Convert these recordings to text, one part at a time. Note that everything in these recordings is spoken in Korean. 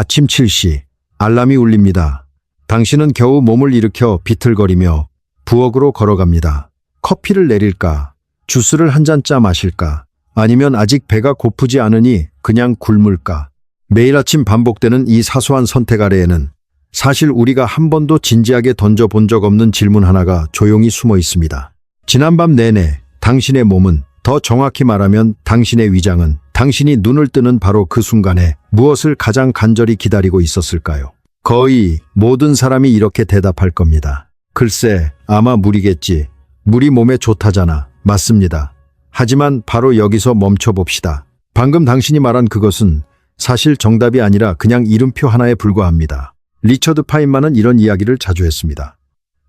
아침 7시 알람이 울립니다. 당신은 겨우 몸을 일으켜 비틀거리며 부엌으로 걸어갑니다. 커피를 내릴까? 주스를 한 잔 마실까? 아니면 아직 배가 고프지 않으니 그냥 굶을까? 매일 아침 반복되는 이 사소한 선택 아래에는 사실 우리가 한 번도 진지하게 던져본 적 없는 질문 하나가 조용히 숨어 있습니다. 지난밤 내내 당신의 몸은, 더 정확히 말하면 당신의 위장은, 당신이 눈을 뜨는 바로 그 순간에 무엇을 가장 간절히 기다리고 있었을까요? 거의 모든 사람이 이렇게 대답할 겁니다. 글쎄, 아마 물이겠지. 물이 몸에 좋다잖아. 맞습니다. 하지만 바로 여기서 멈춰봅시다. 방금 당신이 말한 그것은 사실 정답이 아니라 그냥 이름표 하나에 불과합니다. 리처드 파인만은 이런 이야기를 자주 했습니다.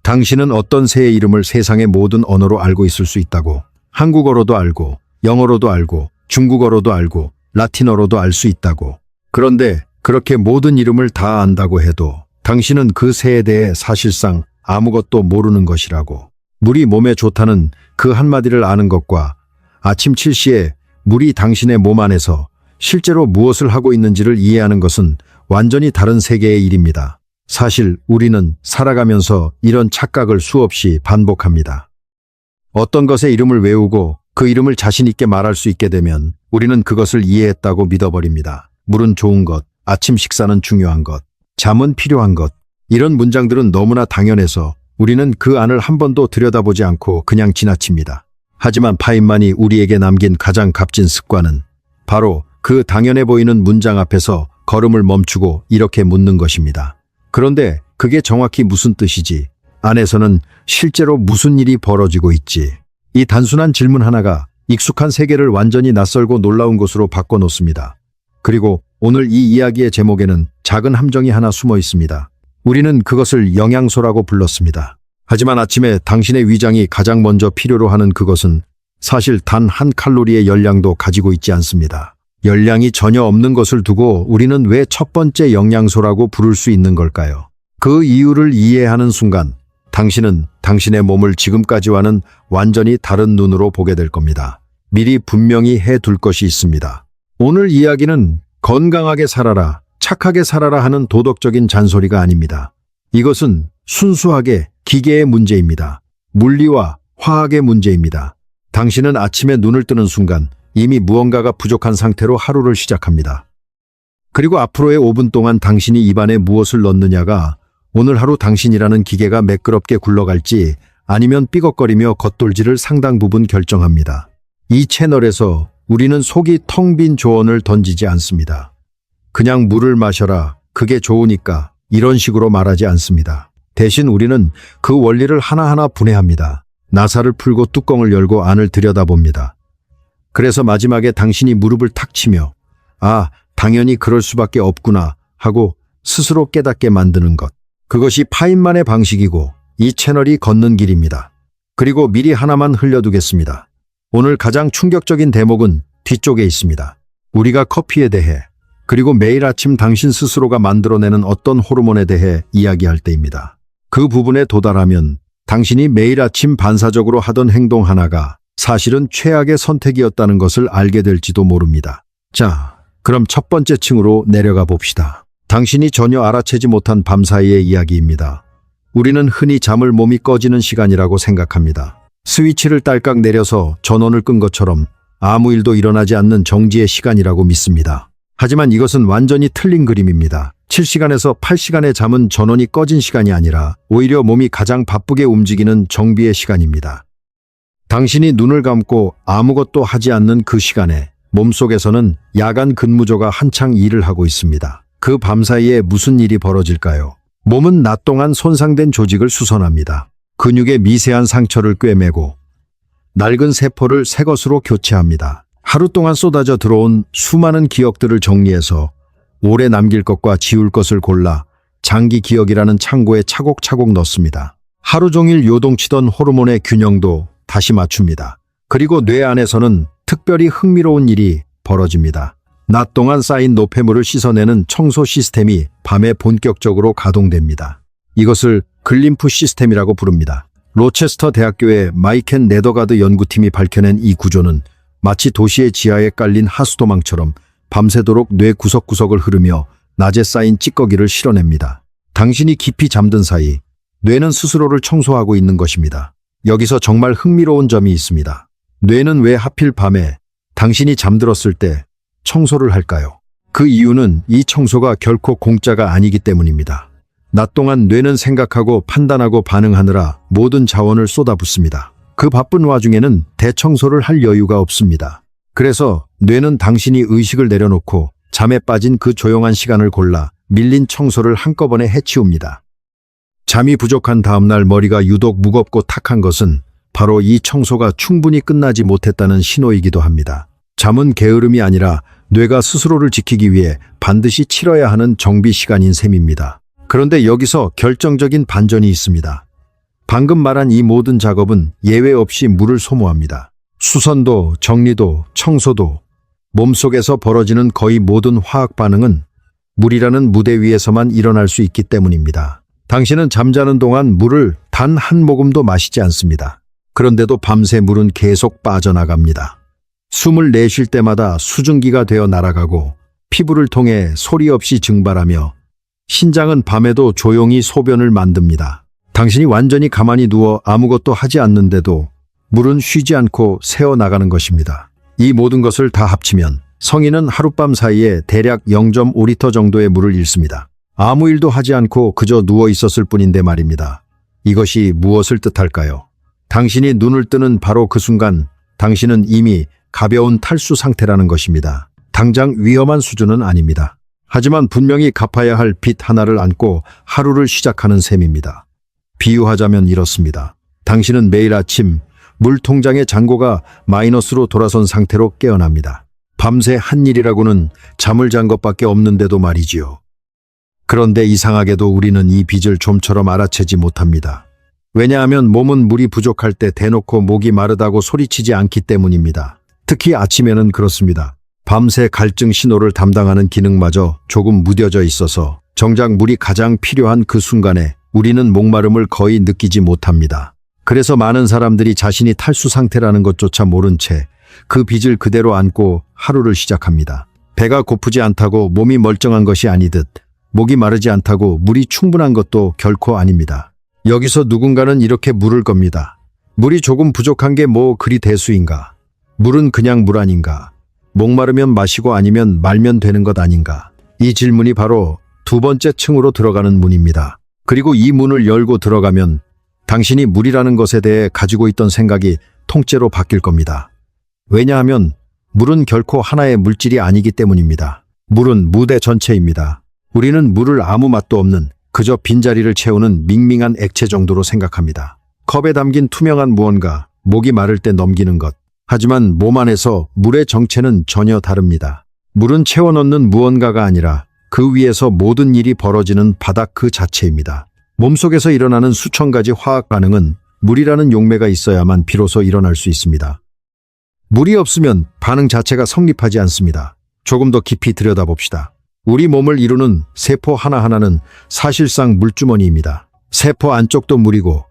당신은 어떤 새의 이름을 세상의 모든 언어로 알고 있을 수 있다고. 한국어로도 알고, 영어로도 알고, 중국어로도 알고, 라틴어로도 알 수 있다고. 그런데 그렇게 모든 이름을 다 안다고 해도 당신은 그 새에 대해 사실상 아무것도 모르는 것이라고. 물이 몸에 좋다는 그 한마디를 아는 것과 아침 7시에 물이 당신의 몸 안에서 실제로 무엇을 하고 있는지를 이해하는 것은 완전히 다른 세계의 일입니다. 사실 우리는 살아가면서 이런 착각을 수없이 반복합니다. 어떤 것의 이름을 외우고 그 이름을 자신 있게 말할 수 있게 되면 우리는 그것을 이해했다고 믿어버립니다. 물은 좋은 것, 아침 식사는 중요한 것, 잠은 필요한 것. 이런 문장들은 너무나 당연해서 우리는 그 안을 한 번도 들여다보지 않고 그냥 지나칩니다. 하지만 파인만이 우리에게 남긴 가장 값진 습관은 바로 그 당연해 보이는 문장 앞에서 걸음을 멈추고 이렇게 묻는 것입니다. 그런데 그게 정확히 무슨 뜻이지? 안에서는 실제로 무슨 일이 벌어지고 있지? 이 단순한 질문 하나가 익숙한 세계를 완전히 낯설고 놀라운 곳으로 바꿔놓습니다. 그리고 오늘 이 이야기의 제목에는 작은 함정이 하나 숨어 있습니다. 우리는 그것을 영양소라고 불렀습니다. 하지만 아침에 당신의 위장이 가장 먼저 필요로 하는 그것은 사실 단 한 칼로리의 열량도 가지고 있지 않습니다. 열량이 전혀 없는 것을 두고 우리는 왜 첫 번째 영양소라고 부를 수 있는 걸까요? 그 이유를 이해하는 순간 당신은 당신의 몸을 지금까지와는 완전히 다른 눈으로 보게 될 겁니다. 미리 분명히 해둘 것이 있습니다. 오늘 이야기는 건강하게 살아라, 착하게 살아라 하는 도덕적인 잔소리가 아닙니다. 이것은 순수하게 기계의 문제입니다. 물리와 화학의 문제입니다. 당신은 아침에 눈을 뜨는 순간 이미 무언가가 부족한 상태로 하루를 시작합니다. 그리고 앞으로의 5분 동안 당신이 입안에 무엇을 넣느냐가 오늘 하루 당신이라는 기계가 매끄럽게 굴러갈지 아니면 삐걱거리며 겉돌지를 상당 부분 결정합니다. 이 채널에서 우리는 속이 텅 빈 조언을 던지지 않습니다. 그냥 물을 마셔라, 그게 좋으니까, 이런 식으로 말하지 않습니다. 대신 우리는 그 원리를 하나하나 분해합니다. 나사를 풀고 뚜껑을 열고 안을 들여다봅니다. 그래서 마지막에 당신이 무릎을 탁 치며 아, 당연히 그럴 수밖에 없구나 하고 스스로 깨닫게 만드는 것. 그것이 파인만의 방식이고 이 채널이 걷는 길입니다. 그리고 미리 하나만 흘려두겠습니다. 오늘 가장 충격적인 대목은 뒤쪽에 있습니다. 우리가 커피에 대해, 그리고 매일 아침 당신 스스로가 만들어내는 어떤 호르몬에 대해 이야기할 때입니다. 그 부분에 도달하면 당신이 매일 아침 반사적으로 하던 행동 하나가 사실은 최악의 선택이었다는 것을 알게 될지도 모릅니다. 자, 그럼 첫 번째 층으로 내려가 봅시다. 당신이 전혀 알아채지 못한 밤사이의 이야기입니다. 우리는 흔히 잠을 몸이 꺼지는 시간이라고 생각합니다. 스위치를 딸깍 내려서 전원을 끈 것처럼 아무 일도 일어나지 않는 정지의 시간이라고 믿습니다. 하지만 이것은 완전히 틀린 그림입니다. 7시간에서 8시간의 잠은 전원이 꺼진 시간이 아니라 오히려 몸이 가장 바쁘게 움직이는 정비의 시간입니다. 당신이 눈을 감고 아무것도 하지 않는 그 시간에 몸속에서는 야간 근무조가 한창 일을 하고 있습니다. 그 밤사이에 무슨 일이 벌어질까요? 몸은 낮 동안 손상된 조직을 수선합니다. 근육의 미세한 상처를 꿰매고 낡은 세포를 새 것으로 교체합니다. 하루 동안 쏟아져 들어온 수많은 기억들을 정리해서 오래 남길 것과 지울 것을 골라 장기 기억이라는 창고에 차곡차곡 넣습니다. 하루 종일 요동치던 호르몬의 균형도 다시 맞춥니다. 그리고 뇌 안에서는 특별히 흥미로운 일이 벌어집니다. 낮 동안 쌓인 노폐물을 씻어내는 청소 시스템이 밤에 본격적으로 가동됩니다. 이것을 글림프 시스템이라고 부릅니다. 로체스터 대학교의 마이켄 네더가드 연구팀이 밝혀낸 이 구조는 마치 도시의 지하에 깔린 하수도망처럼 밤새도록 뇌 구석구석을 흐르며 낮에 쌓인 찌꺼기를 실어냅니다. 당신이 깊이 잠든 사이 뇌는 스스로를 청소하고 있는 것입니다. 여기서 정말 흥미로운 점이 있습니다. 뇌는 왜 하필 밤에 당신이 잠들었을 때 청소를 할까요? 그 이유는 이 청소가 결코 공짜가 아니기 때문입니다. 낮 동안 뇌는 생각하고 판단하고 반응하느라 모든 자원을 쏟아붓습니다. 그 바쁜 와중에는 대청소를 할 여유가 없습니다. 그래서 뇌는 당신이 의식을 내려놓고 잠에 빠진 그 조용한 시간을 골라 밀린 청소를 한꺼번에 해치웁니다. 잠이 부족한 다음날 머리가 유독 무겁고 탁한 것은 바로 이 청소가 충분히 끝나지 못했다는 신호이기도 합니다. 잠은 게으름이 아니라 뇌가 스스로를 지키기 위해 반드시 치러야 하는 정비 시간인 셈입니다. 그런데 여기서 결정적인 반전이 있습니다. 방금 말한 이 모든 작업은 예외 없이 물을 소모합니다. 수선도, 정리도, 청소도, 몸속에서 벌어지는 거의 모든 화학 반응은 물이라는 무대 위에서만 일어날 수 있기 때문입니다. 당신은 잠자는 동안 물을 단 한 모금도 마시지 않습니다. 그런데도 밤새 물은 계속 빠져나갑니다. 숨을 내쉴 때마다 수증기가 되어 날아가고 피부를 통해 소리 없이 증발하며 신장은 밤에도 조용히 소변을 만듭니다. 당신이 완전히 가만히 누워 아무것도 하지 않는데도 물은 쉬지 않고 새어나가는 것입니다. 이 모든 것을 다 합치면 성인은 하룻밤 사이에 대략 0.5리터 정도의 물을 잃습니다. 아무 일도 하지 않고 그저 누워 있었을 뿐인데 말입니다. 이것이 무엇을 뜻할까요? 당신이 눈을 뜨는 바로 그 순간 당신은 이미 가벼운 탈수 상태라는 것입니다. 당장 위험한 수준은 아닙니다. 하지만 분명히 갚아야 할 빚 하나를 안고 하루를 시작하는 셈입니다. 비유하자면 이렇습니다. 당신은 매일 아침 물통장의 잔고가 마이너스로 돌아선 상태로 깨어납니다. 밤새 한 일이라고는 잠을 잔 것밖에 없는데도 말이지요. 그런데 이상하게도 우리는 이 빚을 좀처럼 알아채지 못합니다. 왜냐하면 몸은 물이 부족할 때 대놓고 목이 마르다고 소리치지 않기 때문입니다. 특히 아침에는 그렇습니다. 밤새 갈증 신호를 담당하는 기능마저 조금 무뎌져 있어서 정작 물이 가장 필요한 그 순간에 우리는 목마름을 거의 느끼지 못합니다. 그래서 많은 사람들이 자신이 탈수 상태라는 것조차 모른 채 그 빚을 그대로 안고 하루를 시작합니다. 배가 고프지 않다고 몸이 멀쩡한 것이 아니듯 목이 마르지 않다고 물이 충분한 것도 결코 아닙니다. 여기서 누군가는 이렇게 물을 겁니다. 물이 조금 부족한 게 뭐 그리 대수인가? 물은 그냥 물 아닌가? 목마르면 마시고 아니면 말면 되는 것 아닌가? 이 질문이 바로 두 번째 층으로 들어가는 문입니다. 그리고 이 문을 열고 들어가면 당신이 물이라는 것에 대해 가지고 있던 생각이 통째로 바뀔 겁니다. 왜냐하면 물은 결코 하나의 물질이 아니기 때문입니다. 물은 무대 전체입니다. 우리는 물을 아무 맛도 없는 그저 빈자리를 채우는 밍밍한 액체 정도로 생각합니다. 컵에 담긴 투명한 무언가, 목이 마를 때 넘기는 것. 하지만 몸 안에서 물의 정체는 전혀 다릅니다. 물은 채워넣는 무언가가 아니라 그 위에서 모든 일이 벌어지는 바닥 그 자체입니다. 몸속에서 일어나는 수천 가지 화학 반응은 물이라는 용매가 있어야만 비로소 일어날 수 있습니다. 물이 없으면 반응 자체가 성립하지 않습니다. 조금 더 깊이 들여다봅시다. 우리 몸을 이루는 세포 하나하나는 사실상 물주머니입니다. 세포 안쪽도 물이고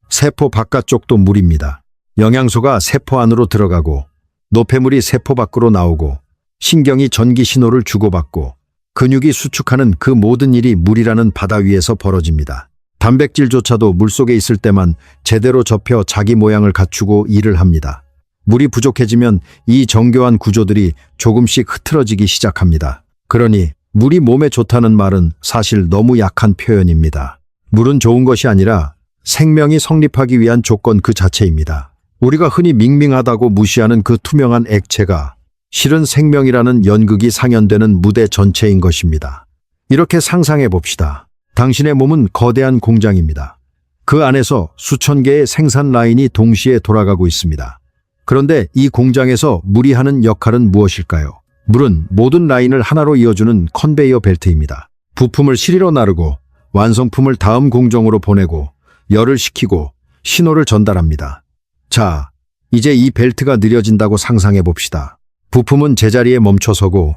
세포 바깥쪽도 물입니다. 영양소가 세포 안으로 들어가고 노폐물이 세포 밖으로 나오고 신경이 전기 신호를 주고받고 근육이 수축하는 그 모든 일이 물이라는 바다 위에서 벌어집니다. 단백질조차도 물속에 있을 때만 제대로 접혀 자기 모양을 갖추고 일을 합니다. 물이 부족해지면 이 정교한 구조들이 조금씩 흐트러지기 시작합니다. 그러니 물이 몸에 좋다는 말은 사실 너무 약한 표현입니다. 물은 좋은 것이 아니라 생명이 성립하기 위한 조건 그 자체입니다. 우리가 흔히 밍밍하다고 무시하는 그 투명한 액체가 실은 생명이라는 연극이 상연되는 무대 전체인 것입니다. 이렇게 상상해 봅시다. 당신의 몸은 거대한 공장입니다. 그 안에서 수천 개의 생산 라인이 동시에 돌아가고 있습니다. 그런데 이 공장에서 물이 하는 역할은 무엇일까요? 물은 모든 라인을 하나로 이어주는 컨베이어 벨트입니다. 부품을 실리로 나르고 완성품을 다음 공정으로 보내고 열을 식히고 신호를 전달합니다. 자, 이제 이 벨트가 느려진다고 상상해 봅시다. 부품은 제자리에 멈춰서고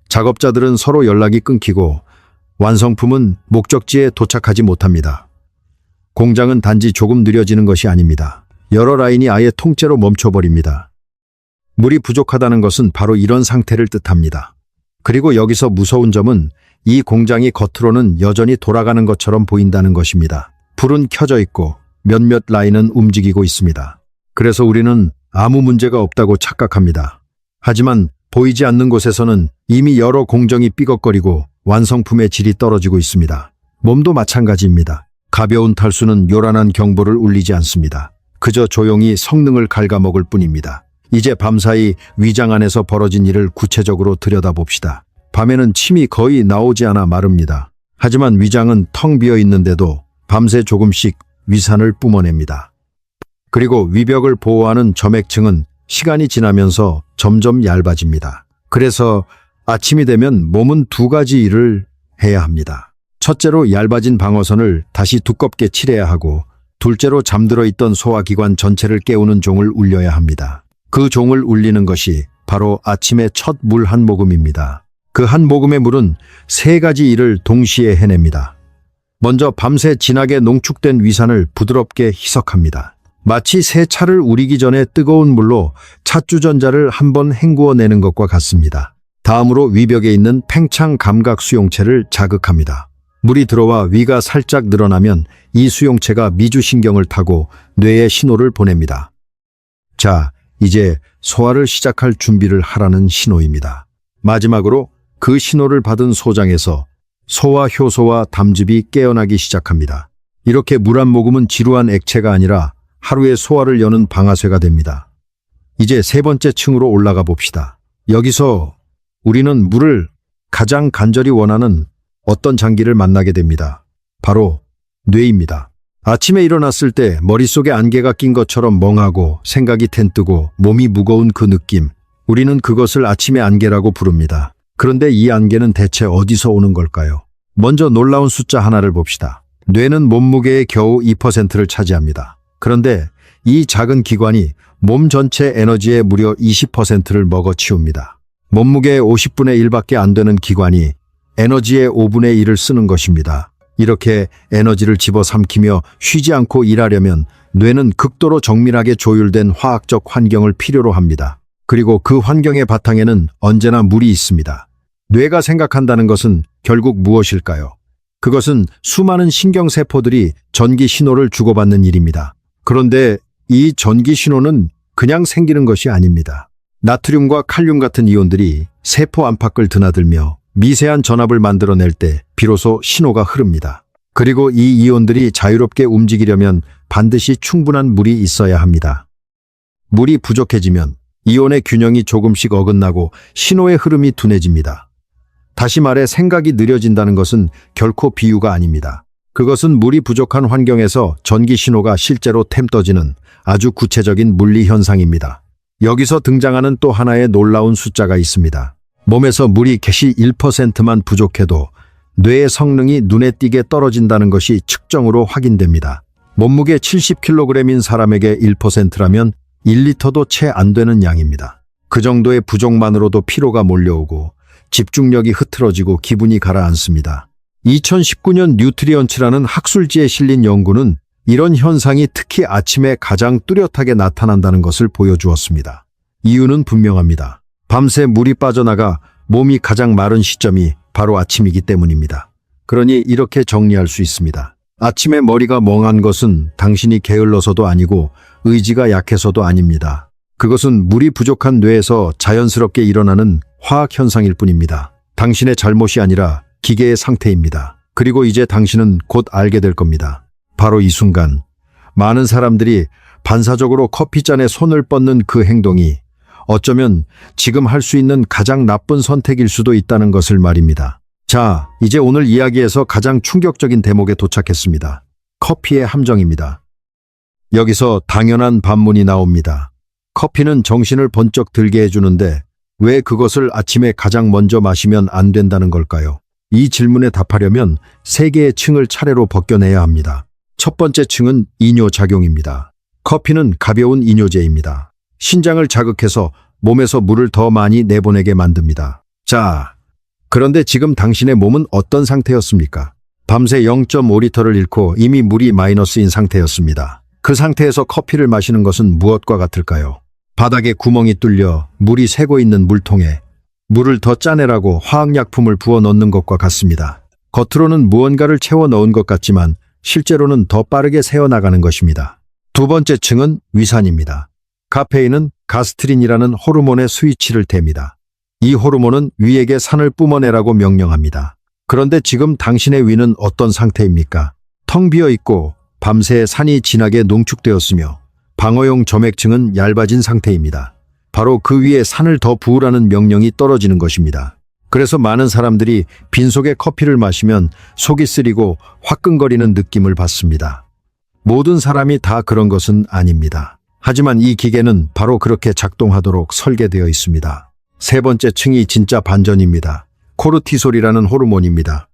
작업자들은 서로 연락이 끊기고 완성품은 목적지에 도착하지 못합니다. 공장은 단지 조금 느려지는 것이 아닙니다. 여러 라인이 아예 통째로 멈춰버립니다. 물이 부족하다는 것은 바로 이런 상태를 뜻합니다. 그리고 여기서 무서운 점은 이 공장이 겉으로는 여전히 돌아가는 것처럼 보인다는 것입니다. 불은 켜져 있고 몇몇 라인은 움직이고 있습니다. 그래서 우리는 아무 문제가 없다고 착각합니다. 하지만 보이지 않는 곳에서는 이미 여러 공정이 삐걱거리고 완성품의 질이 떨어지고 있습니다. 몸도 마찬가지입니다. 가벼운 탈수는 요란한 경보를 울리지 않습니다. 그저 조용히 성능을 갉아먹을 뿐입니다. 이제 밤사이 위장 안에서 벌어진 일을 구체적으로 들여다봅시다. 밤에는 침이 거의 나오지 않아 마릅니다. 하지만 위장은 텅 비어 있는데도 밤새 조금씩 위산을 뿜어냅니다. 그리고 위벽을 보호하는 점액층은 시간이 지나면서 점점 얇아집니다. 그래서 아침이 되면 몸은 두 가지 일을 해야 합니다. 첫째로 얇아진 방어선을 다시 두껍게 칠해야 하고, 둘째로 잠들어 있던 소화기관 전체를 깨우는 종을 울려야 합니다. 그 종을 울리는 것이 바로 아침의 첫 물 한 모금입니다. 그 한 모금의 물은 세 가지 일을 동시에 해냅니다. 먼저 밤새 진하게 농축된 위산을 부드럽게 희석합니다. 마치 새 차를 우리기 전에 뜨거운 물로 찻주전자를 한번 헹구어내는 것과 같습니다. 다음으로 위벽에 있는 팽창 감각 수용체를 자극합니다. 물이 들어와 위가 살짝 늘어나면 이 수용체가 미주신경을 타고 뇌에 신호를 보냅니다. 자, 이제 소화를 시작할 준비를 하라는 신호입니다. 마지막으로 그 신호를 받은 소장에서 소화 효소와 담즙이 깨어나기 시작합니다. 이렇게 물 한 모금은 지루한 액체가 아니라 하루의 소화를 여는 방아쇠가 됩니다. 이제 세 번째 층으로 올라가 봅시다. 여기서 우리는 물을 가장 간절히 원하는 어떤 장기를 만나게 됩니다. 바로 뇌입니다. 아침에 일어났을 때 머릿속에 안개가 낀 것처럼 멍하고 생각이 텐뜨고 몸이 무거운 그 느낌, 우리는 그것을 아침의 안개라고 부릅니다. 그런데 이 안개는 대체 어디서 오는 걸까요? 먼저 놀라운 숫자 하나를 봅시다. 뇌는 몸무게의 겨우 2%를 차지합니다. 그런데 이 작은 기관이 몸 전체 에너지의 무려 20%를 먹어치웁니다. 몸무게의 50분의 1밖에 안 되는 기관이 에너지의 5분의 1을 쓰는 것입니다. 이렇게 에너지를 집어삼키며 쉬지 않고 일하려면 뇌는 극도로 정밀하게 조율된 화학적 환경을 필요로 합니다. 그리고 그 환경의 바탕에는 언제나 물이 있습니다. 뇌가 생각한다는 것은 결국 무엇일까요? 그것은 수많은 신경세포들이 전기 신호를 주고받는 일입니다. 그런데 이 전기 신호는 그냥 생기는 것이 아닙니다. 나트륨과 칼륨 같은 이온들이 세포 안팎을 드나들며 미세한 전압을 만들어낼 때 비로소 신호가 흐릅니다. 그리고 이 이온들이 자유롭게 움직이려면 반드시 충분한 물이 있어야 합니다. 물이 부족해지면 이온의 균형이 조금씩 어긋나고 신호의 흐름이 둔해집니다. 다시 말해 생각이 느려진다는 것은 결코 비유가 아닙니다. 그것은 물이 부족한 환경에서 전기 신호가 실제로 템떠지는 아주 구체적인 물리 현상입니다. 여기서 등장하는 또 하나의 놀라운 숫자가 있습니다. 몸에서 물이 개시 1%만 부족해도 뇌의 성능이 눈에 띄게 떨어진다는 것이 측정으로 확인됩니다. 몸무게 70kg인 사람에게 1%라면 1리터도 채 안 되는 양입니다. 그 정도의 부족만으로도 피로가 몰려오고 집중력이 흐트러지고 기분이 가라앉습니다. 2019년 뉴트리언츠라는 학술지에 실린 연구는 이런 현상이 특히 아침에 가장 뚜렷하게 나타난다는 것을 보여주었습니다. 이유는 분명합니다. 밤새 물이 빠져나가 몸이 가장 마른 시점이 바로 아침이기 때문입니다. 그러니 이렇게 정리할 수 있습니다. 아침에 머리가 멍한 것은 당신이 게을러서도 아니고 의지가 약해서도 아닙니다. 그것은 물이 부족한 뇌에서 자연스럽게 일어나는 화학 현상일 뿐입니다. 당신의 잘못이 아니라 기계의 상태입니다. 그리고 이제 당신은 곧 알게 될 겁니다. 바로 이 순간 많은 사람들이 반사적으로 커피잔에 손을 뻗는 그 행동이 어쩌면 지금 할 수 있는 가장 나쁜 선택일 수도 있다는 것을 말입니다. 자, 이제 오늘 이야기에서 가장 충격적인 대목에 도착했습니다. 커피의 함정입니다. 여기서 당연한 반문이 나옵니다. 커피는 정신을 번쩍 들게 해주는데 왜 그것을 아침에 가장 먼저 마시면 안 된다는 걸까요? 이 질문에 답하려면 세 개의 층을 차례로 벗겨내야 합니다. 첫 번째 층은 이뇨작용입니다. 커피는 가벼운 이뇨제입니다. 신장을 자극해서 몸에서 물을 더 많이 내보내게 만듭니다. 자, 그런데 지금 당신의 몸은 어떤 상태였습니까? 밤새 0.5리터를 잃고 이미 물이 마이너스인 상태였습니다. 그 상태에서 커피를 마시는 것은 무엇과 같을까요? 바닥에 구멍이 뚫려 물이 새고 있는 물통에 물을 더 짜내라고 화학약품을 부어 넣는 것과 같습니다. 겉으로는 무언가를 채워 넣은 것 같지만 실제로는 더 빠르게 새어나가는 것입니다. 두 번째 층은 위산입니다. 카페인은 가스트린이라는 호르몬의 스위치를 댑니다. 이 호르몬은 위에게 산을 뿜어내라고 명령합니다. 그런데 지금 당신의 위는 어떤 상태입니까? 텅 비어 있고 밤새 산이 진하게 농축되었으며 방어용 점액층은 얇아진 상태입니다. 바로 그 위에 산을 더 부으라는 명령이 떨어지는 것입니다. 그래서 많은 사람들이 빈속에 커피를 마시면 속이 쓰리고 화끈거리는 느낌을 받습니다. 모든 사람이 다 그런 것은 아닙니다. 하지만 이 기계는 바로 그렇게 작동하도록 설계되어 있습니다. 세 번째 층이 진짜 반전입니다. 코르티솔이라는 호르몬입니다.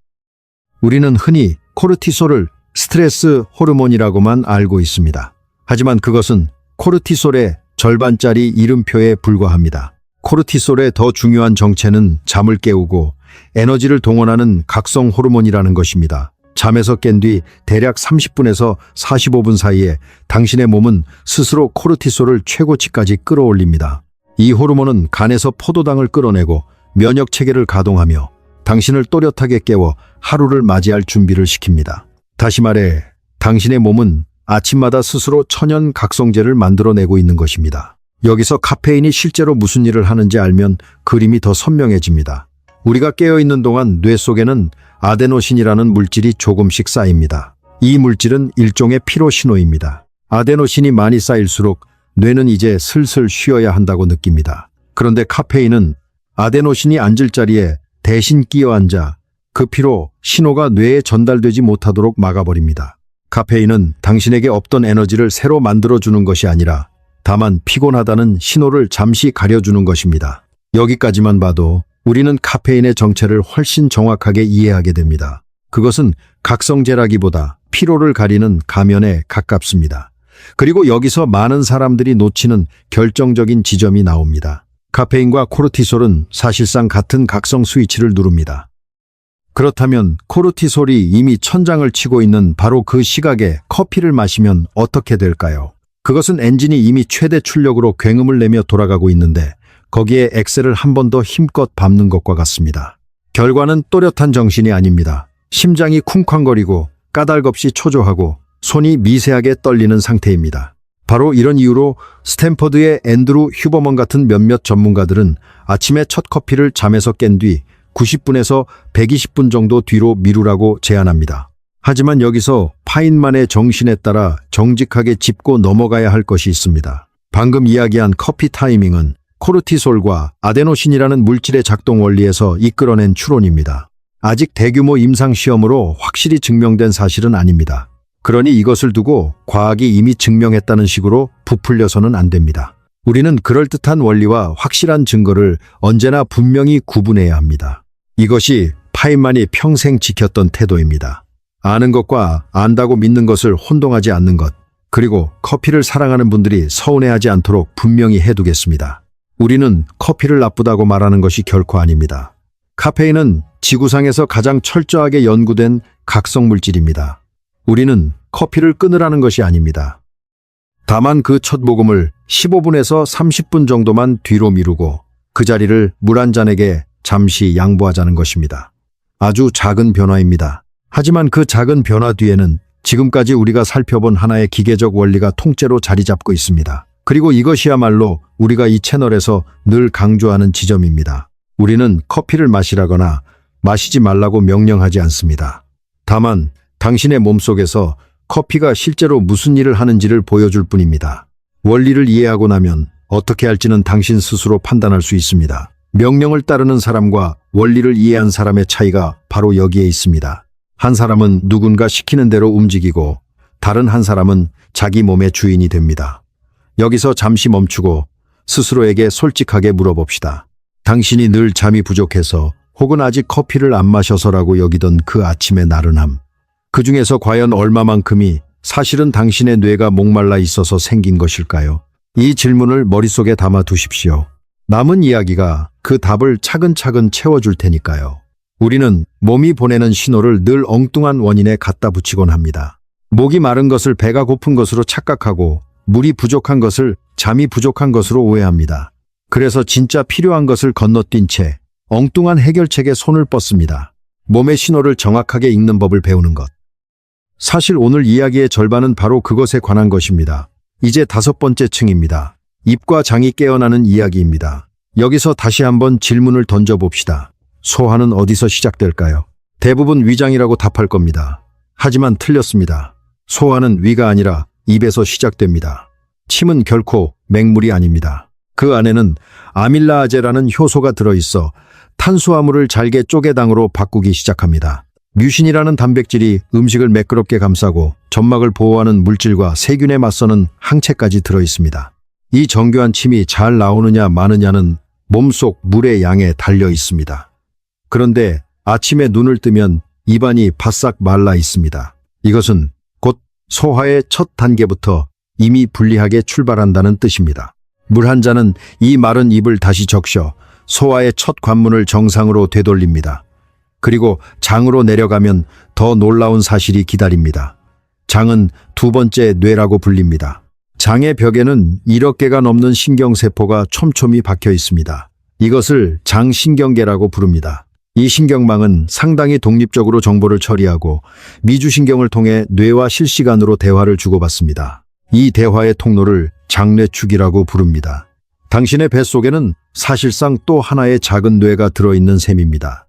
우리는 흔히 코르티솔을 스트레스 호르몬이라고만 알고 있습니다. 하지만 그것은 코르티솔의 절반짜리 이름표에 불과합니다. 코르티솔의 더 중요한 정체는 잠을 깨우고 에너지를 동원하는 각성 호르몬이라는 것입니다. 잠에서 깬 뒤 대략 30분에서 45분 사이에 당신의 몸은 스스로 코르티솔을 최고치까지 끌어올립니다. 이 호르몬은 간에서 포도당을 끌어내고 면역 체계를 가동하며 당신을 또렷하게 깨워 하루를 맞이할 준비를 시킵니다. 다시 말해, 당신의 몸은 아침마다 스스로 천연 각성제를 만들어내고 있는 것입니다. 여기서 카페인이 실제로 무슨 일을 하는지 알면 그림이 더 선명해집니다. 우리가 깨어있는 동안 뇌 속에는 아데노신이라는 물질이 조금씩 쌓입니다. 이 물질은 일종의 피로 신호입니다. 아데노신이 많이 쌓일수록 뇌는 이제 슬슬 쉬어야 한다고 느낍니다. 그런데 카페인은 아데노신이 앉을 자리에 대신 끼어 앉아 그 피로 신호가 뇌에 전달되지 못하도록 막아버립니다. 카페인은 당신에게 없던 에너지를 새로 만들어주는 것이 아니라 다만 피곤하다는 신호를 잠시 가려주는 것입니다. 여기까지만 봐도 우리는 카페인의 정체를 훨씬 정확하게 이해하게 됩니다. 그것은 각성제라기보다 피로를 가리는 가면에 가깝습니다. 그리고 여기서 많은 사람들이 놓치는 결정적인 지점이 나옵니다. 카페인과 코르티솔은 사실상 같은 각성 스위치를 누릅니다. 그렇다면 코르티솔이 이미 천장을 치고 있는 바로 그 시각에 커피를 마시면 어떻게 될까요? 그것은 엔진이 이미 최대 출력으로 굉음을 내며 돌아가고 있는데 거기에 엑셀을 한 번 더 힘껏 밟는 것과 같습니다. 결과는 또렷한 정신이 아닙니다. 심장이 쿵쾅거리고 까닭없이 초조하고 손이 미세하게 떨리는 상태입니다. 바로 이런 이유로 스탠퍼드의 앤드루 휴버먼 같은 몇몇 전문가들은 아침에 첫 커피를 잠에서 깬 뒤 90분에서 120분 정도 뒤로 미루라고 제안합니다. 하지만 여기서 파인만의 정신에 따라 정직하게 짚고 넘어가야 할 것이 있습니다. 방금 이야기한 커피 타이밍은 코르티솔과 아데노신이라는 물질의 작동 원리에서 이끌어낸 추론입니다. 아직 대규모 임상시험으로 확실히 증명된 사실은 아닙니다. 그러니 이것을 두고 과학이 이미 증명했다는 식으로 부풀려서는 안 됩니다. 우리는 그럴듯한 원리와 확실한 증거를 언제나 분명히 구분해야 합니다. 이것이 파인만이 평생 지켰던 태도입니다. 아는 것과 안다고 믿는 것을 혼동하지 않는 것, 그리고 커피를 사랑하는 분들이 서운해하지 않도록 분명히 해두겠습니다. 우리는 커피를 나쁘다고 말하는 것이 결코 아닙니다. 카페인은 지구상에서 가장 철저하게 연구된 각성 물질입니다. 우리는 커피를 끊으라는 것이 아닙니다. 다만 그 첫 모금을 15분에서 30분 정도만 뒤로 미루고 그 자리를 물 한 잔에게 잠시 양보하자는 것입니다. 아주 작은 변화입니다. 하지만 그 작은 변화 뒤에는 지금까지 우리가 살펴본 하나의 기계적 원리가 통째로 자리 잡고 있습니다. 그리고 이것이야말로 우리가 이 채널에서 늘 강조하는 지점입니다. 우리는 커피를 마시라거나 마시지 말라고 명령하지 않습니다. 다만 당신의 몸속에서 커피가 실제로 무슨 일을 하는지를 보여줄 뿐입니다. 원리를 이해하고 나면 어떻게 할지는 당신 스스로 판단할 수 있습니다. 명령을 따르는 사람과 원리를 이해한 사람의 차이가 바로 여기에 있습니다. 한 사람은 누군가 시키는 대로 움직이고 다른 한 사람은 자기 몸의 주인이 됩니다. 여기서 잠시 멈추고 스스로에게 솔직하게 물어봅시다. 당신이 늘 잠이 부족해서 혹은 아직 커피를 안 마셔서라고 여기던 그 아침의 나른함. 그 중에서 과연 얼마만큼이 사실은 당신의 뇌가 목말라 있어서 생긴 것일까요? 이 질문을 머릿속에 담아 두십시오. 남은 이야기가 그 답을 차근차근 채워줄 테니까요. 우리는 몸이 보내는 신호를 늘 엉뚱한 원인에 갖다 붙이곤 합니다. 목이 마른 것을 배가 고픈 것으로 착각하고 물이 부족한 것을 잠이 부족한 것으로 오해합니다. 그래서 진짜 필요한 것을 건너뛴 채 엉뚱한 해결책에 손을 뻗습니다. 몸의 신호를 정확하게 읽는 법을 배우는 것. 사실 오늘 이야기의 절반은 바로 그것에 관한 것입니다. 이제 5번째 층입니다. 입과 장이 깨어나는 이야기입니다. 여기서 다시 한번 질문을 던져봅시다. 소화는 어디서 시작될까요? 대부분 위장이라고 답할 겁니다. 하지만 틀렸습니다. 소화는 위가 아니라 입에서 시작됩니다. 침은 결코 맹물이 아닙니다. 그 안에는 아밀라아제라는 효소가 들어있어 탄수화물을 잘게 쪼개당으로 바꾸기 시작합니다. 뮤신이라는 단백질이 음식을 매끄럽게 감싸고 점막을 보호하는 물질과 세균에 맞서는 항체까지 들어있습니다. 이 정교한 침이 잘 나오느냐 마느냐는 몸속 물의 양에 달려 있습니다. 그런데 아침에 눈을 뜨면 입안이 바싹 말라 있습니다. 이것은 곧 소화의 첫 단계부터 이미 불리하게 출발한다는 뜻입니다. 물 한 잔은 이 마른 입을 다시 적셔 소화의 첫 관문을 정상으로 되돌립니다. 그리고 장으로 내려가면 더 놀라운 사실이 기다립니다. 장은 2번째 뇌라고 불립니다. 장의 벽에는 1억 개가 넘는 신경세포가 촘촘히 박혀 있습니다. 이것을 장신경계라고 부릅니다. 이 신경망은 상당히 독립적으로 정보를 처리하고 미주신경을 통해 뇌와 실시간으로 대화를 주고받습니다. 이 대화의 통로를 장뇌축이라고 부릅니다. 당신의 뱃속에는 사실상 또 하나의 작은 뇌가 들어있는 셈입니다.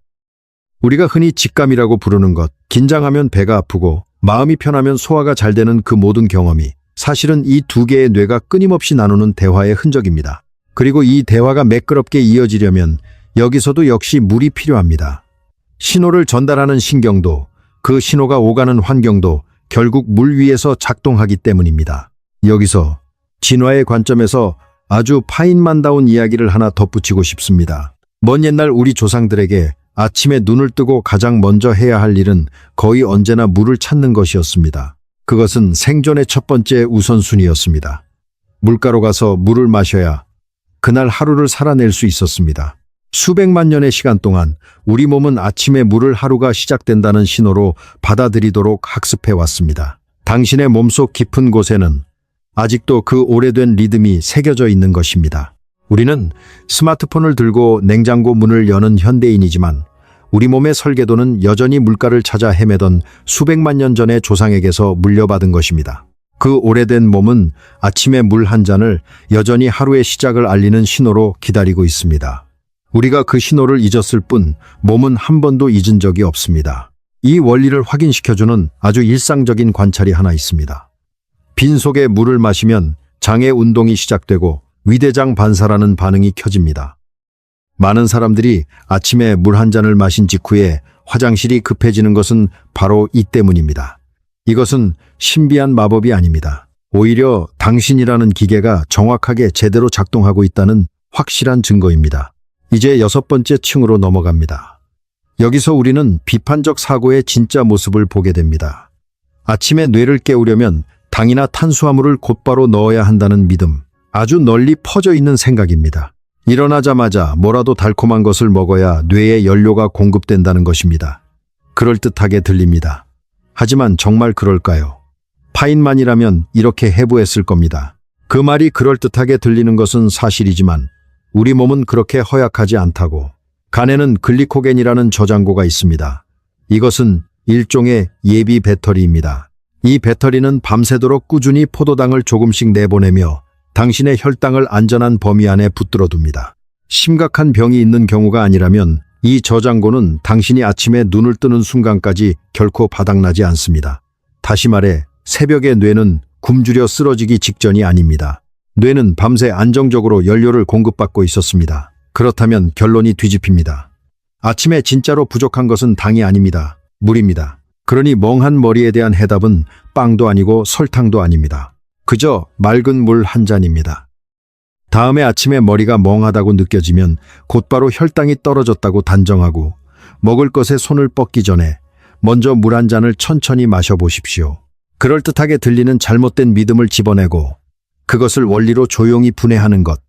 우리가 흔히 직감이라고 부르는 것, 긴장하면 배가 아프고 마음이 편하면 소화가 잘 되는 그 모든 경험이 사실은 이 2개의 뇌가 끊임없이 나누는 대화의 흔적입니다. 그리고 이 대화가 매끄럽게 이어지려면 여기서도 역시 물이 필요합니다. 신호를 전달하는 신경도 그 신호가 오가는 환경도 결국 물 위에서 작동하기 때문입니다. 여기서 진화의 관점에서 아주 파인만다운 이야기를 하나 덧붙이고 싶습니다. 먼 옛날 우리 조상들에게 아침에 눈을 뜨고 가장 먼저 해야 할 일은 거의 언제나 물을 찾는 것이었습니다. 그것은 생존의 첫 번째 우선순위였습니다. 물가로 가서 물을 마셔야 그날 하루를 살아낼 수 있었습니다. 수백만 년의 시간 동안 우리 몸은 아침에 물을 하루가 시작된다는 신호로 받아들이도록 학습해 왔습니다. 당신의 몸속 깊은 곳에는 아직도 그 오래된 리듬이 새겨져 있는 것입니다. 우리는 스마트폰을 들고 냉장고 문을 여는 현대인이지만 우리 몸의 설계도는 여전히 물가를 찾아 헤매던 수백만 년 전의 조상에게서 물려받은 것입니다. 그 오래된 몸은 아침에 물 한 잔을 여전히 하루의 시작을 알리는 신호로 기다리고 있습니다. 우리가 그 신호를 잊었을 뿐 몸은 한 번도 잊은 적이 없습니다. 이 원리를 확인시켜주는 아주 일상적인 관찰이 하나 있습니다. 빈속에 물을 마시면 장의 운동이 시작되고 위대장 반사라는 반응이 켜집니다. 많은 사람들이 아침에 물 한 잔을 마신 직후에 화장실이 급해지는 것은 바로 이 때문입니다. 이것은 신비한 마법이 아닙니다. 오히려 당신이라는 기계가 정확하게 제대로 작동하고 있다는 확실한 증거입니다. 이제 6번째 층으로 넘어갑니다. 여기서 우리는 비판적 사고의 진짜 모습을 보게 됩니다. 아침에 뇌를 깨우려면 당이나 탄수화물을 곧바로 넣어야 한다는 믿음, 아주 널리 퍼져 있는 생각입니다. 일어나자마자 뭐라도 달콤한 것을 먹어야 뇌에 연료가 공급된다는 것입니다. 그럴듯하게 들립니다. 하지만 정말 그럴까요? 파인만이라면 이렇게 해부했을 겁니다. 그 말이 그럴듯하게 들리는 것은 사실이지만 우리 몸은 그렇게 허약하지 않다고. 간에는 글리코겐이라는 저장고가 있습니다. 이것은 일종의 예비 배터리입니다. 이 배터리는 밤새도록 꾸준히 포도당을 조금씩 내보내며 당신의 혈당을 안전한 범위 안에 붙들어둡니다. 심각한 병이 있는 경우가 아니라면 이 저장고는 당신이 아침에 눈을 뜨는 순간까지 결코 바닥나지 않습니다. 다시 말해 새벽의 뇌는 굶주려 쓰러지기 직전이 아닙니다. 뇌는 밤새 안정적으로 연료를 공급받고 있었습니다. 그렇다면 결론이 뒤집힙니다. 아침에 진짜로 부족한 것은 당이 아닙니다. 물입니다. 그러니 멍한 머리에 대한 해답은 빵도 아니고 설탕도 아닙니다. 그저 맑은 물 한 잔입니다. 다음에 아침에 머리가 멍하다고 느껴지면 곧바로 혈당이 떨어졌다고 단정하고 먹을 것에 손을 뻗기 전에 먼저 물 한 잔을 천천히 마셔보십시오. 그럴듯하게 들리는 잘못된 믿음을 집어내고 그것을 원리로 조용히 분해하는 것.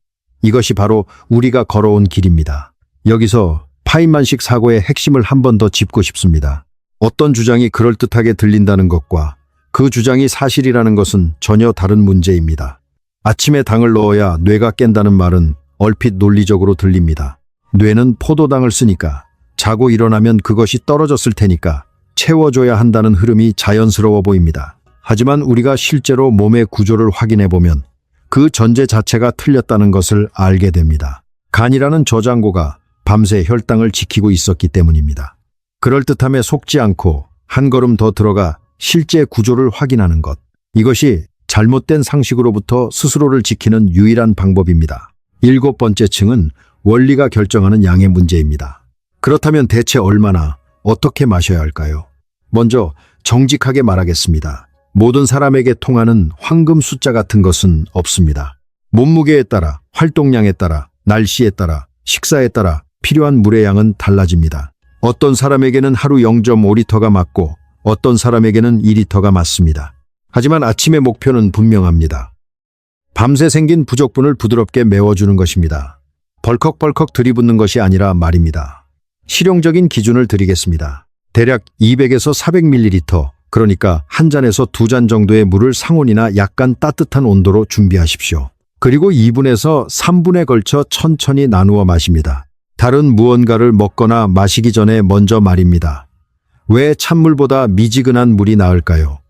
이것이 바로 우리가 걸어온 길입니다. 여기서 파인만식 사고의 핵심을 한 번 더 짚고 싶습니다. 어떤 주장이 그럴듯하게 들린다는 것과 그 주장이 사실이라는 것은 전혀 다른 문제입니다. 아침에 당을 넣어야 뇌가 깬다는 말은 얼핏 논리적으로 들립니다. 뇌는 포도당을 쓰니까, 자고 일어나면 그것이 떨어졌을 테니까 채워줘야 한다는 흐름이 자연스러워 보입니다. 하지만 우리가 실제로 몸의 구조를 확인해 보면 그 전제 자체가 틀렸다는 것을 알게 됩니다. 간이라는 저장고가 밤새 혈당을 지키고 있었기 때문입니다. 그럴듯함에 속지 않고 한 걸음 더 들어가 실제 구조를 확인하는 것. 이것이 잘못된 상식으로부터 스스로를 지키는 유일한 방법입니다. 7번째 층은 원리가 결정하는 양의 문제입니다. 그렇다면 대체 얼마나, 어떻게 마셔야 할까요? 먼저 정직하게 말하겠습니다. 모든 사람에게 통하는 황금 숫자 같은 것은 없습니다. 몸무게에 따라, 활동량에 따라, 날씨에 따라, 식사에 따라 필요한 물의 양은 달라집니다. 어떤 사람에게는 하루 0.5리터가 맞고 어떤 사람에게는 2리터가 맞습니다. 하지만 아침의 목표는 분명합니다. 밤새 생긴 부족분을 부드럽게 메워주는 것입니다. 벌컥벌컥 들이붓는 것이 아니라 말입니다. 실용적인 기준을 드리겠습니다. 대략 200에서 400ml, 그러니까 한 잔에서 2잔 정도의 물을 상온이나 약간 따뜻한 온도로 준비하십시오. 그리고 2분에서 3분에 걸쳐 천천히 나누어 마십니다. 다른 무언가를 먹거나 마시기 전에 먼저 말입니다. 왜 찬물보다 미지근한 물이 나을까요?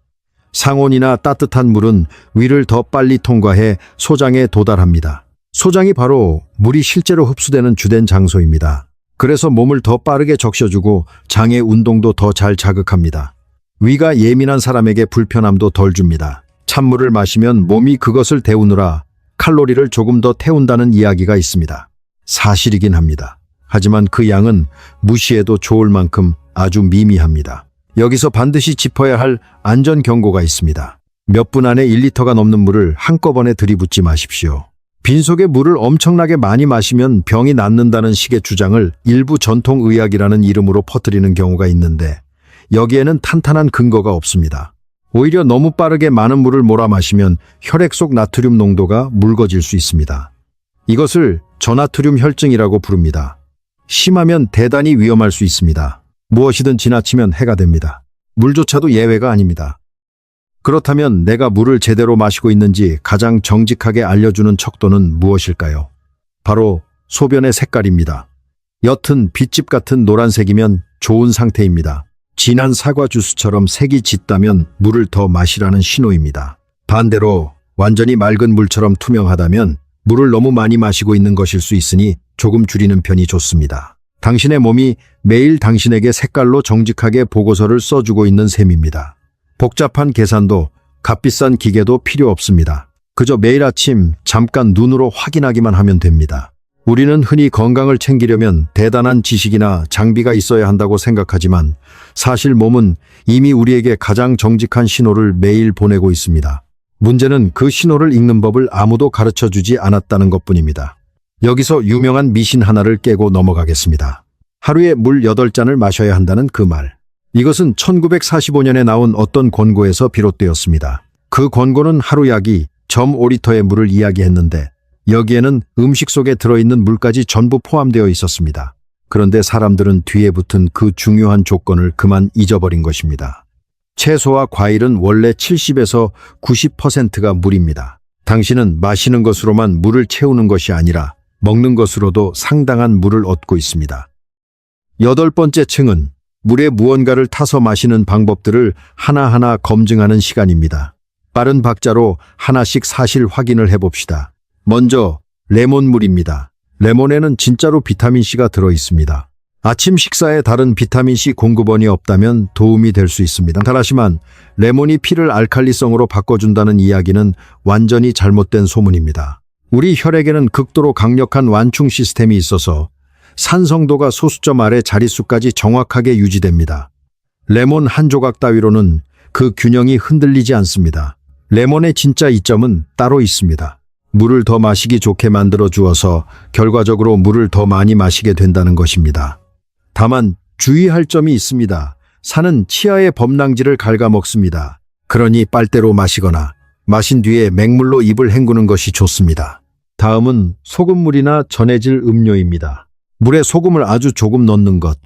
상온이나 따뜻한 물은 위를 더 빨리 통과해 소장에 도달합니다. 소장이 바로 물이 실제로 흡수되는 주된 장소입니다. 그래서 몸을 더 빠르게 적셔주고 장의 운동도 더 잘 자극합니다. 위가 예민한 사람에게 불편함도 덜 줍니다. 찬물을 마시면 몸이 그것을 데우느라 칼로리를 조금 더 태운다는 이야기가 있습니다. 사실이긴 합니다. 하지만 그 양은 무시해도 좋을 만큼 아주 미미합니다. 여기서 반드시 짚어야 할 안전 경고가 있습니다. 몇 분 안에 1리터가 넘는 물을 한꺼번에 들이붓지 마십시오. 빈속에 물을 엄청나게 많이 마시면 병이 낫는다는 식의 주장을 일부 전통의학이라는 이름으로 퍼뜨리는 경우가 있는데 여기에는 탄탄한 근거가 없습니다. 오히려 너무 빠르게 많은 물을 몰아 마시면 혈액 속 나트륨 농도가 묽어질 수 있습니다. 이것을 저나트륨 혈증이라고 부릅니다. 심하면 대단히 위험할 수 있습니다. 무엇이든 지나치면 해가 됩니다. 물조차도 예외가 아닙니다. 그렇다면 내가 물을 제대로 마시고 있는지 가장 정직하게 알려주는 척도는 무엇일까요? 바로 소변의 색깔입니다. 옅은 빗집 같은 노란색이면 좋은 상태입니다. 진한 사과 주스처럼 색이 짙다면 물을 더 마시라는 신호입니다. 반대로 완전히 맑은 물처럼 투명하다면 물을 너무 많이 마시고 있는 것일 수 있으니 조금 줄이는 편이 좋습니다. 당신의 몸이 매일 당신에게 색깔로 정직하게 보고서를 써주고 있는 셈입니다. 복잡한 계산도 값비싼 기계도 필요 없습니다. 그저 매일 아침 잠깐 눈으로 확인하기만 하면 됩니다. 우리는 흔히 건강을 챙기려면 대단한 지식이나 장비가 있어야 한다고 생각하지만 사실 몸은 이미 우리에게 가장 정직한 신호를 매일 보내고 있습니다. 문제는 그 신호를 읽는 법을 아무도 가르쳐주지 않았다는 것뿐입니다. 여기서 유명한 미신 하나를 깨고 넘어가겠습니다. 하루에 물 8잔을 마셔야 한다는 그 말. 이것은 1945년에 나온 어떤 권고에서 비롯되었습니다. 그 권고는 하루 약이 0.5리터의 물을 이야기했는데 여기에는 음식 속에 들어있는 물까지 전부 포함되어 있었습니다. 그런데 사람들은 뒤에 붙은 그 중요한 조건을 그만 잊어버린 것입니다. 채소와 과일은 원래 70에서 90%가 물입니다. 당신은 마시는 것으로만 물을 채우는 것이 아니라 먹는 것으로도 상당한 물을 얻고 있습니다. 8번째 층은 물에 무언가를 타서 마시는 방법들을 하나하나 검증하는 시간입니다. 빠른 박자로 하나씩 사실 확인을 해봅시다. 먼저 레몬물입니다. 레몬에는 진짜로 비타민C가 들어있습니다. 아침 식사에 다른 비타민C 공급원이 없다면 도움이 될 수 있습니다. 하지만 레몬이 피를 알칼리성으로 바꿔준다는 이야기는 완전히 잘못된 소문입니다. 우리 혈액에는 극도로 강력한 완충 시스템이 있어서 산성도가 소수점 아래 자릿수까지 정확하게 유지됩니다. 레몬 한 조각 따위로는 그 균형이 흔들리지 않습니다. 레몬의 진짜 이점은 따로 있습니다. 물을 더 마시기 좋게 만들어 주어서 결과적으로 물을 더 많이 마시게 된다는 것입니다. 다만 주의할 점이 있습니다. 산은 치아의 범랑지를 갉아먹습니다. 그러니 빨대로 마시거나 마신 뒤에 맹물로 입을 헹구는 것이 좋습니다. 다음은 소금물이나 전해질 음료입니다. 물에 소금을 아주 조금 넣는 것.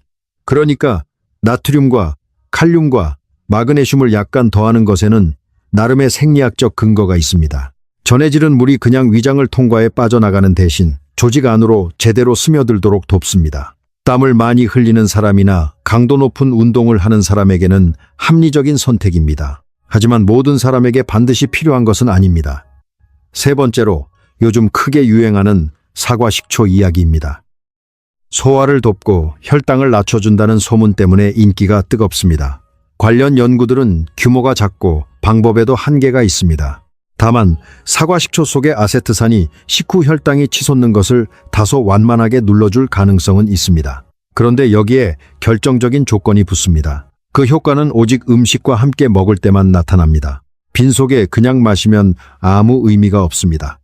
그러니까 나트륨과 칼륨과 마그네슘을 약간 더하는 것에는 나름의 생리학적 근거가 있습니다. 전해질은 물이 그냥 위장을 통과해 빠져나가는 대신 조직 안으로 제대로 스며들도록 돕습니다. 땀을 많이 흘리는 사람이나 강도 높은 운동을 하는 사람에게는 합리적인 선택입니다. 하지만 모든 사람에게 반드시 필요한 것은 아닙니다. 세 번째로 요즘 크게 유행하는 사과 식초 이야기입니다. 소화를 돕고 혈당을 낮춰준다는 소문 때문에 인기가 뜨겁습니다. 관련 연구들은 규모가 작고 방법에도 한계가 있습니다. 다만 사과 식초 속의 아세트산이 식후 혈당이 치솟는 것을 다소 완만하게 눌러줄 가능성은 있습니다. 그런데 여기에 결정적인 조건이 붙습니다. 그 효과는 오직 음식과 함께 먹을 때만 나타납니다. 빈속에 그냥 마시면 아무 의미가 없습니다.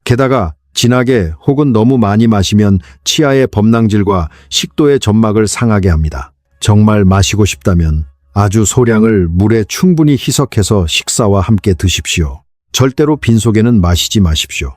게다가 진하게 혹은 너무 많이 마시면 치아의 범랑질과 식도의 점막을 상하게 합니다. 정말 마시고 싶다면 아주 소량을 물에 충분히 희석해서 식사와 함께 드십시오. 절대로 빈속에는 마시지 마십시오.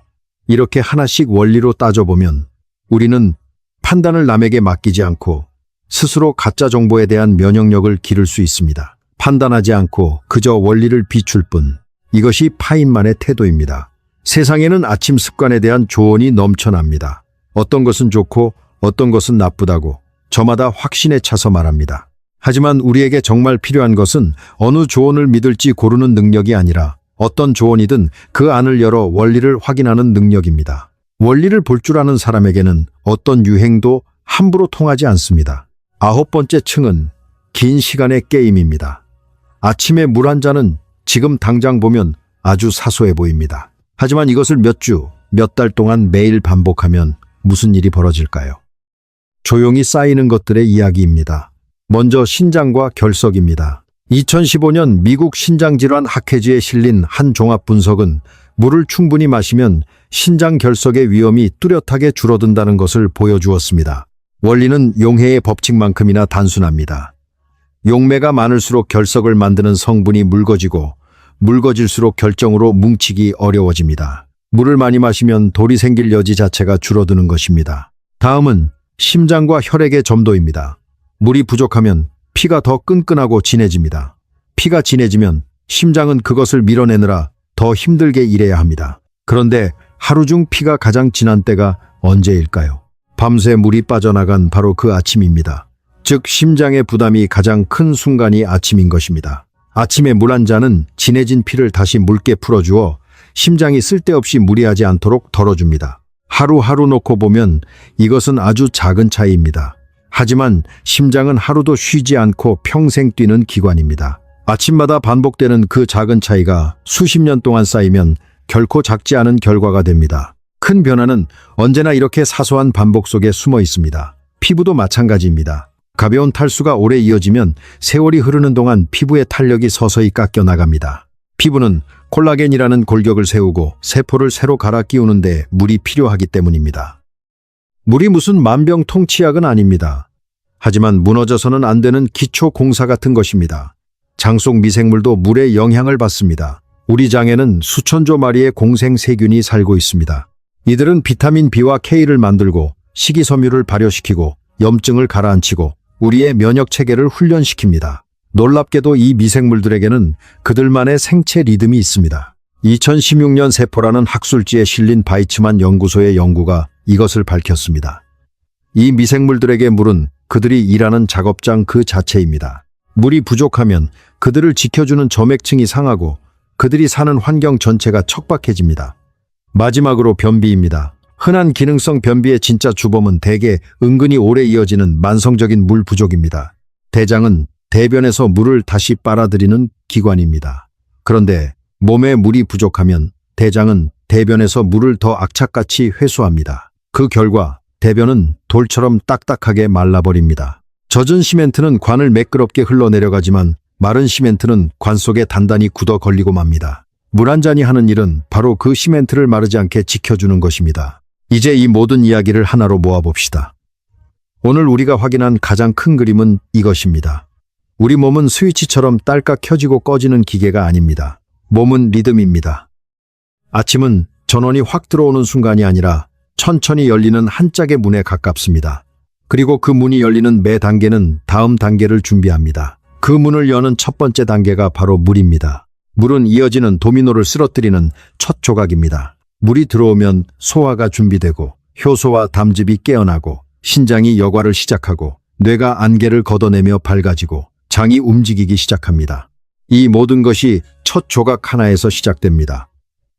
이렇게 하나씩 원리로 따져보면 우리는 판단을 남에게 맡기지 않고 스스로 가짜 정보에 대한 면역력을 기를 수 있습니다. 판단하지 않고 그저 원리를 비출 뿐. 이것이 파인만의 태도입니다. 세상에는 아침 습관에 대한 조언이 넘쳐납니다. 어떤 것은 좋고 어떤 것은 나쁘다고 저마다 확신에 차서 말합니다. 하지만 우리에게 정말 필요한 것은 어느 조언을 믿을지 고르는 능력이 아니라 어떤 조언이든 그 안을 열어 원리를 확인하는 능력입니다. 원리를 볼 줄 아는 사람에게는 어떤 유행도 함부로 통하지 않습니다. 9번째 층은 긴 시간의 게임입니다. 아침에 물 한 잔은 지금 당장 보면 아주 사소해 보입니다. 하지만 이것을 몇 주, 몇 달 동안 매일 반복하면 무슨 일이 벌어질까요? 조용히 쌓이는 것들의 이야기입니다. 먼저 신장과 결석입니다. 2015년 미국 신장질환 학회지에 실린 한 종합 분석은 물을 충분히 마시면 신장 결석의 위험이 뚜렷하게 줄어든다는 것을 보여주었습니다. 원리는 용해의 법칙만큼이나 단순합니다. 용매가 많을수록 결석을 만드는 성분이 묽어지고 묽어질수록 결정으로 뭉치기 어려워집니다. 물을 많이 마시면 돌이 생길 여지 자체가 줄어드는 것입니다. 다음은 심장과 혈액의 점도입니다. 물이 부족하면 피가 더 끈끈하고 진해집니다. 피가 진해지면 심장은 그것을 밀어내느라 더 힘들게 일해야 합니다. 그런데 하루 중 피가 가장 진한 때가 언제일까요? 밤새 물이 빠져나간 바로 그 아침입니다. 즉 심장의 부담이 가장 큰 순간이 아침인 것입니다. 아침에 물 한 잔은 진해진 피를 다시 묽게 풀어주어 심장이 쓸데없이 무리하지 않도록 덜어줍니다. 하루하루 놓고 보면 이것은 아주 작은 차이입니다. 하지만 심장은 하루도 쉬지 않고 평생 뛰는 기관입니다. 아침마다 반복되는 그 작은 차이가 수십 년 동안 쌓이면 결코 작지 않은 결과가 됩니다. 큰 변화는 언제나 이렇게 사소한 반복 속에 숨어 있습니다. 피부도 마찬가지입니다. 가벼운 탈수가 오래 이어지면 세월이 흐르는 동안 피부의 탄력이 서서히 깎여 나갑니다. 피부는 콜라겐이라는 골격을 세우고 세포를 새로 갈아 끼우는데 물이 필요하기 때문입니다. 물이 무슨 만병통치약은 아닙니다. 하지만 무너져서는 안 되는 기초 공사 같은 것입니다. 장 속 미생물도 물의 영향을 받습니다. 우리 장에는 수천조 마리의 공생 세균이 살고 있습니다. 이들은 비타민 B와 K를 만들고 식이섬유를 발효시키고 염증을 가라앉히고 우리의 면역 체계를 훈련시킵니다. 놀랍게도 이 미생물들에게는 그들만의 생체 리듬이 있습니다. 2016년 세포라는 학술지에 실린 바이츠만 연구소의 연구가 이것을 밝혔습니다. 이 미생물들에게 물은 그들이 일하는 작업장 그 자체입니다. 물이 부족하면 그들을 지켜주는 점액층이 상하고 그들이 사는 환경 전체가 척박해집니다. 마지막으로 변비입니다. 흔한 기능성 변비의 진짜 주범은 대개 은근히 오래 이어지는 만성적인 물 부족입니다. 대장은 대변에서 물을 다시 빨아들이는 기관입니다. 그런데 몸에 물이 부족하면 대장은 대변에서 물을 더 악착같이 회수합니다. 그 결과 대변은 돌처럼 딱딱하게 말라버립니다. 젖은 시멘트는 관을 매끄럽게 흘러내려가지만 마른 시멘트는 관 속에 단단히 굳어 걸리고 맙니다. 물 한 잔이 하는 일은 바로 그 시멘트를 마르지 않게 지켜주는 것입니다. 이제 이 모든 이야기를 하나로 모아봅시다. 오늘 우리가 확인한 가장 큰 그림은 이것입니다. 우리 몸은 스위치처럼 딸깍 켜지고 꺼지는 기계가 아닙니다. 몸은 리듬입니다. 아침은 전원이 확 들어오는 순간이 아니라 천천히 열리는 한 짝의 문에 가깝습니다. 그리고 그 문이 열리는 매 단계는 다음 단계를 준비합니다. 그 문을 여는 첫 번째 단계가 바로 물입니다. 물은 이어지는 도미노를 쓰러뜨리는 첫 조각입니다. 물이 들어오면 소화가 준비되고 효소와 담즙이 깨어나고 신장이 여과를 시작하고 뇌가 안개를 걷어내며 밝아지고 장이 움직이기 시작합니다. 이 모든 것이 첫 조각 하나에서 시작됩니다.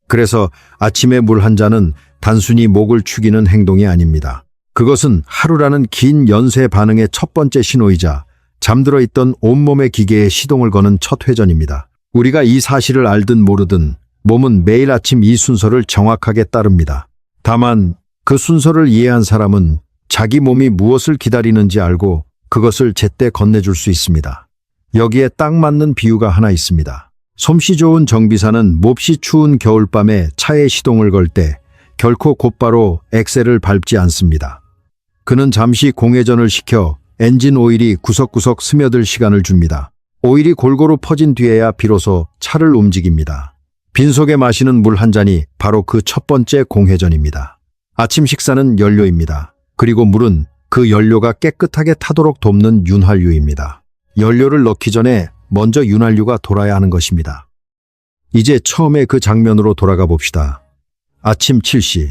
그래서 아침에 물 한 잔은 단순히 목을 축이는 행동이 아닙니다. 그것은 하루라는 긴 연쇄 반응의 첫 번째 신호이자 잠들어 있던 온몸의 기계에 시동을 거는 첫 회전입니다. 우리가 이 사실을 알든 모르든 몸은 매일 아침 이 순서를 정확하게 따릅니다. 다만 그 순서를 이해한 사람은 자기 몸이 무엇을 기다리는지 알고 그것을 제때 건네줄 수 있습니다. 여기에 딱 맞는 비유가 하나 있습니다. 솜씨 좋은 정비사는 몹시 추운 겨울밤에 차에 시동을 걸 때 결코 곧바로 엑셀을 밟지 않습니다. 그는 잠시 공회전을 시켜 엔진 오일이 구석구석 스며들 시간을 줍니다. 오일이 골고루 퍼진 뒤에야 비로소 차를 움직입니다. 빈속에 마시는 물 한 잔이 바로 그 첫 번째 공회전입니다. 아침 식사는 연료입니다. 그리고 물은 그 연료가 깨끗하게 타도록 돕는 윤활유입니다. 연료를 넣기 전에 먼저 윤활유가 돌아야 하는 것입니다. 이제 처음에 그 장면으로 돌아가 봅시다. 아침 7시,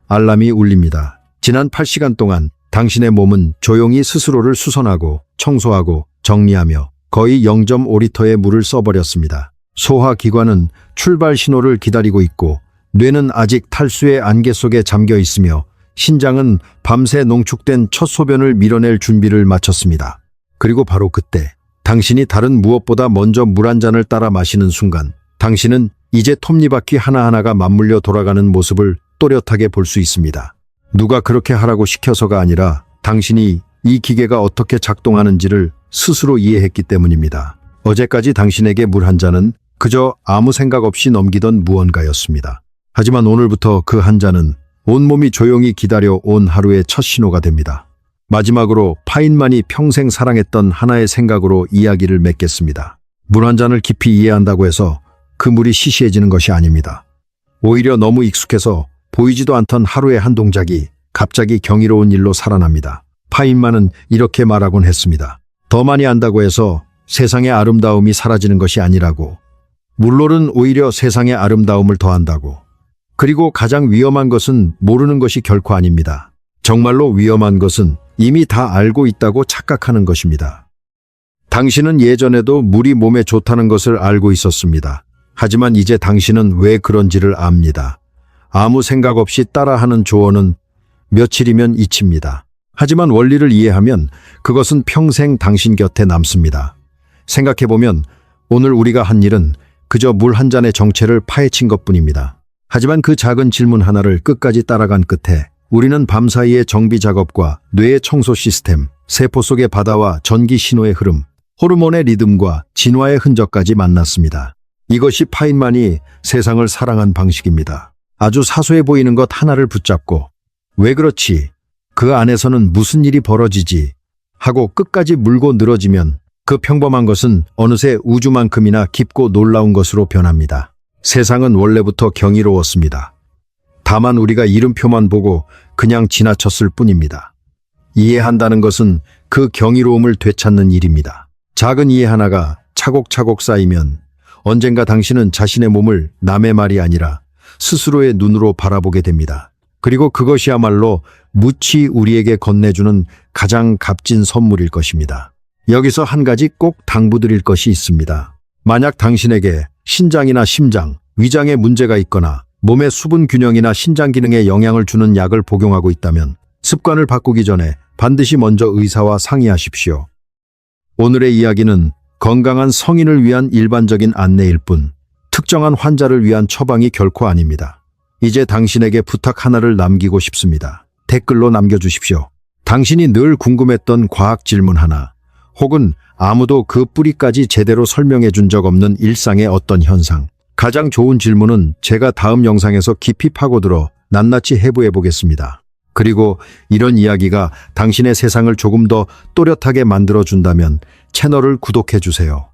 알람이 울립니다. 지난 8시간 동안 당신의 몸은 조용히 스스로를 수선하고 청소하고 정리하며 거의 0.5리터의 물을 써버렸습니다. 소화기관은 출발 신호를 기다리고 있고 뇌는 아직 탈수의 안개 속에 잠겨 있으며 신장은 밤새 농축된 첫 소변을 밀어낼 준비를 마쳤습니다. 그리고 바로 그때 당신이 다른 무엇보다 먼저 물 한 잔을 따라 마시는 순간 당신은 이제 톱니바퀴 하나하나가 맞물려 돌아가는 모습을 또렷하게 볼 수 있습니다. 누가 그렇게 하라고 시켜서가 아니라 당신이 이 기계가 어떻게 작동하는지를 스스로 이해했기 때문입니다. 어제까지 당신에게 물 한 잔은 그저 아무 생각 없이 넘기던 무언가였습니다. 하지만 오늘부터 그 한 잔은 온몸이 조용히 기다려 온 하루의 첫 신호가 됩니다. 마지막으로 파인만이 평생 사랑했던 하나의 생각으로 이야기를 맺겠습니다. 물 한 잔을 깊이 이해한다고 해서 그 물이 시시해지는 것이 아닙니다. 오히려 너무 익숙해서 보이지도 않던 하루의 한 동작이 갑자기 경이로운 일로 살아납니다. 파인만은 이렇게 말하곤 했습니다. 더 많이 안다고 해서 세상의 아름다움이 사라지는 것이 아니라고. 물놀은 오히려 세상의 아름다움을 더한다고. 그리고 가장 위험한 것은 모르는 것이 결코 아닙니다. 정말로 위험한 것은 이미 다 알고 있다고 착각하는 것입니다. 당신은 예전에도 물이 몸에 좋다는 것을 알고 있었습니다. 하지만 이제 당신은 왜 그런지를 압니다. 아무 생각 없이 따라하는 조언은 며칠이면 잊힙니다. 하지만 원리를 이해하면 그것은 평생 당신 곁에 남습니다. 생각해보면 오늘 우리가 한 일은 그저 물 한 잔의 정체를 파헤친 것뿐입니다. 하지만 그 작은 질문 하나를 끝까지 따라간 끝에 우리는 밤사이의 정비 작업과 뇌의 청소 시스템, 세포 속의 바다와 전기 신호의 흐름, 호르몬의 리듬과 진화의 흔적까지 만났습니다. 이것이 파인만이 세상을 사랑한 방식입니다. 아주 사소해 보이는 것 하나를 붙잡고 왜 그렇지? 그 안에서는 무슨 일이 벌어지지? 하고 끝까지 물고 늘어지면 그 평범한 것은 어느새 우주만큼이나 깊고 놀라운 것으로 변합니다. 세상은 원래부터 경이로웠습니다. 다만 우리가 이름표만 보고 그냥 지나쳤을 뿐입니다. 이해한다는 것은 그 경이로움을 되찾는 일입니다. 작은 이해 하나가 차곡차곡 쌓이면 언젠가 당신은 자신의 몸을 남의 말이 아니라 스스로의 눈으로 바라보게 됩니다. 그리고 그것이야말로 무치 우리에게 건네주는 가장 값진 선물일 것입니다. 여기서 한 가지 꼭 당부드릴 것이 있습니다. 만약 당신에게 신장이나 심장, 위장에 문제가 있거나 몸의 수분 균형이나 신장 기능에 영향을 주는 약을 복용하고 있다면 습관을 바꾸기 전에 반드시 먼저 의사와 상의하십시오. 오늘의 이야기는 건강한 성인을 위한 일반적인 안내일 뿐 특정한 환자를 위한 처방이 결코 아닙니다. 이제 당신에게 부탁 하나를 남기고 싶습니다. 댓글로 남겨주십시오. 당신이 늘 궁금했던 과학 질문 하나, 혹은 아무도 그 뿌리까지 제대로 설명해 준 적 없는 일상의 어떤 현상. 가장 좋은 질문은 제가 다음 영상에서 깊이 파고들어 낱낱이 해부해 보겠습니다. 그리고 이런 이야기가 당신의 세상을 조금 더 또렷하게 만들어 준다면 채널을 구독해 주세요.